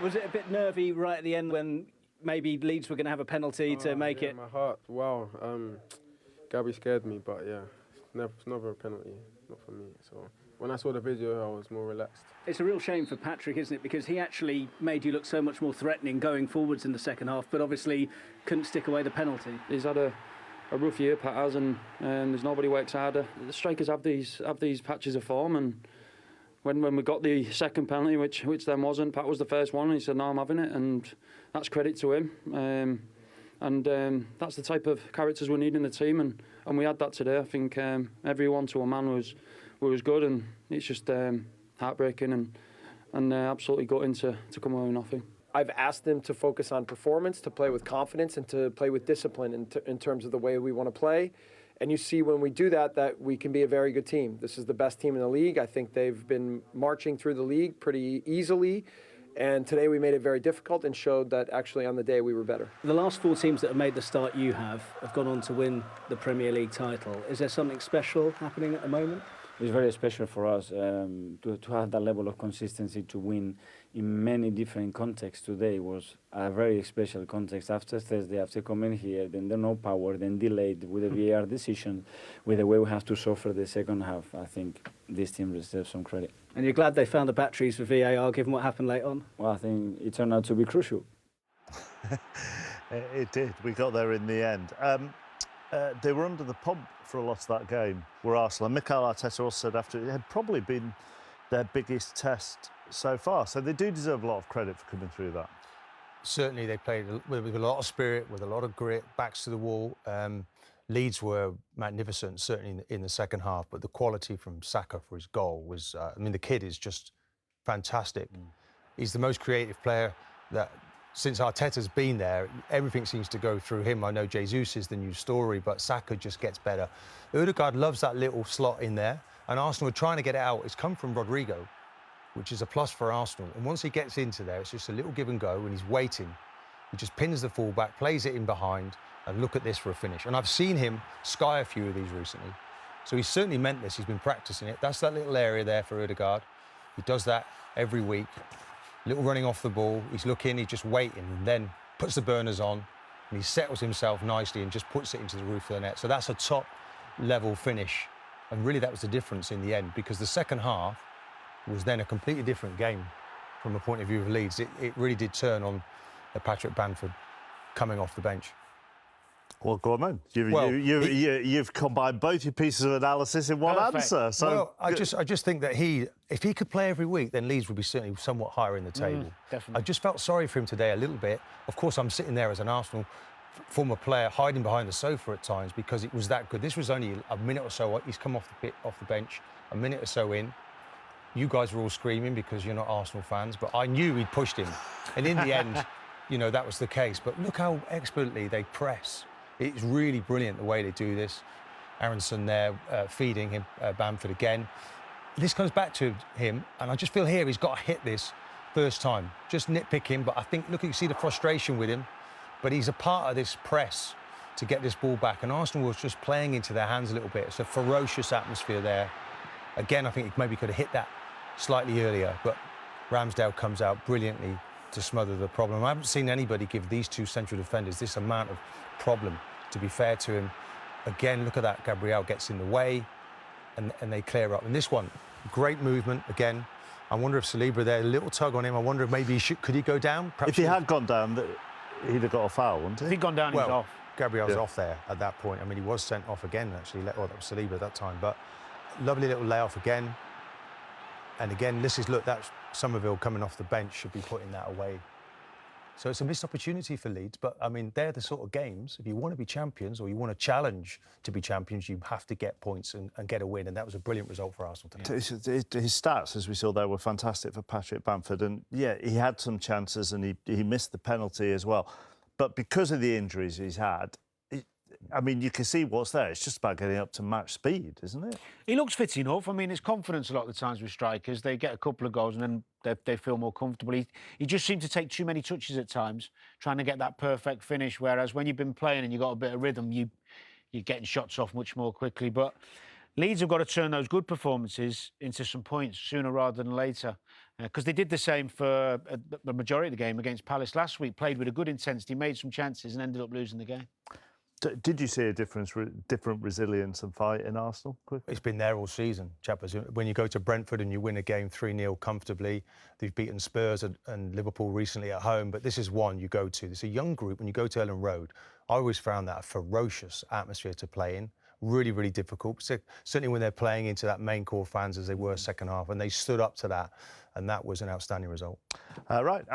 Was it a bit nervy right at the end when maybe Leeds were going to have a penalty to make it? My heart, wow. Gabby scared me, but yeah, it's never a penalty, not for me. So when I saw the video, I was more relaxed. It's a real shame for Patrick, isn't it? Because he actually made you look so much more threatening going forwards in the second half, but obviously couldn't stick away the penalty. He's had a rough year, Pat has, and there's nobody works harder. The strikers have these patches of form, and when we got the second penalty, which then wasn't, Pat was the first one, and he said, no, I'm having it, and that's credit to him. That's the type of characters we need in the team, and we had that today. I think everyone to a man was good, and it's just heartbreaking and absolutely gutting to come away with nothing. I've asked them to focus on performance, to play with confidence, and to play with discipline in terms of the way we want to play. And you see when we do that we can be a very good team. This is the best team in the league. I think they've been marching through the league pretty easily. And today we made it very difficult and showed that actually on the day we were better. The last 4 teams that have made the start you have gone on to win the Premier League title. Is there something special happening at the moment? It's very special for us to have that level of consistency to win in many different contexts. Today was a very special context. After Thursday, after coming here, then the no power, then delayed with the VAR decision, with the way we have to suffer the second half, I think this team deserves some credit. And you're glad they found the batteries for VAR, given what happened late on? Well, I think it turned out to be crucial. It did. We got there in the end. They were under the pump for a lot of that game, were Arsenal. And Mikel Arteta also said after it had probably been their biggest test so far. So they do deserve a lot of credit for coming through that. Certainly they played with a lot of spirit, with a lot of grit, backs to the wall. Leeds were magnificent, certainly in the second half, but the quality from Saka for his goal was, I mean, the kid is just fantastic. He's the most creative player that, since Arteta's been there, everything seems to go through him. I know Jesus is the new story, but Saka just gets better. Ødegaard loves that little slot in there, and Arsenal are trying to get it out. It's come from Rodrigo, which is a plus for Arsenal. And once he gets into there, it's just a little give and go, and he's waiting. He just pins the fullback, plays it in behind, and look at this for a finish. And I've seen him sky a few of these recently. So he's certainly meant this. He's been practicing it. That's that little area there for Ødegaard. He does that every week. Little running off the ball, he's looking, he's just waiting, and then puts the burners on, and he settles himself nicely and just puts it into the roof of the net. So that's a top-level finish, and really that was the difference in the end, because the second half was then a completely different game from the point of view of Leeds. It really did turn on Patrick Bamford coming off the bench. Well, go on, man. You've combined both your pieces of analysis in one answer. So well, I just think that if he could play every week, then Leeds would be certainly somewhat higher in the table. Definitely. I just felt sorry for him today a little bit. Of course, I'm sitting there as an Arsenal former player, hiding behind the sofa at times because it was that good. This was only a minute or so. He's come off the bench, a minute or so in. You guys were all screaming because you're not Arsenal fans, but I knew he'd pushed him, and in the end, you know, that was the case. But look how expertly they press. It's really brilliant the way they do this. Aronson there feeding him, Bamford again. This comes back to him, and I just feel here he's got to hit this first time. Just nitpick him, but I think, look, you see the frustration with him, but he's a part of this press to get this ball back, and Arsenal was just playing into their hands a little bit. It's a ferocious atmosphere there. Again, I think he maybe could have hit that slightly earlier, but Ramsdale comes out brilliantly to smother the problem. I haven't seen anybody give these two central defenders this amount of problem, to be fair to him. Again, look at that. Gabriel gets in the way and they clear up. And this one, great movement again. I wonder if Saliba there, a little tug on him. I wonder if maybe could he go down? Perhaps if he had gone down, he'd have got a foul, wouldn't he? If he'd gone down, he was off. Gabriel's off there at that point. I mean, he was sent off again, actually. Well, that was Saliba at that time. But lovely little layoff again. And again, that's Somerville coming off the bench, should be putting that away. So it's a missed opportunity for Leeds, but, I mean, they're the sort of games, if you want to be champions or you want to challenge to be champions, you have to get points and get a win, and that was a brilliant result for Arsenal today. His stats, as we saw there, were fantastic for Patrick Bamford, and, yeah, he had some chances and he missed the penalty as well. But because of the injuries he's had, I mean, you can see what's there. It's just about getting up to match speed, isn't it? He looks fit enough. I mean, his confidence a lot of the times with strikers. They get a couple of goals and then they feel more comfortable. He just seemed to take too many touches at times, trying to get that perfect finish, whereas when you've been playing and you've got a bit of rhythm, you're getting shots off much more quickly. But Leeds have got to turn those good performances into some points sooner rather than later. Because they did the same for the majority of the game against Palace last week. Played with a good intensity, made some chances, and ended up losing the game. Did you see a different resilience and fight in Arsenal? It's been there all season, chappers. When you go to Brentford and you win a game 3-0 comfortably, they've beaten Spurs and Liverpool recently at home, but this is one you go to. It's a young group. When you go to Ellen Road, I always found that a ferocious atmosphere to play in. Really, really difficult. Certainly when they're playing into that main core fans as they were second half, and they stood up to that, and that was an outstanding result. Right.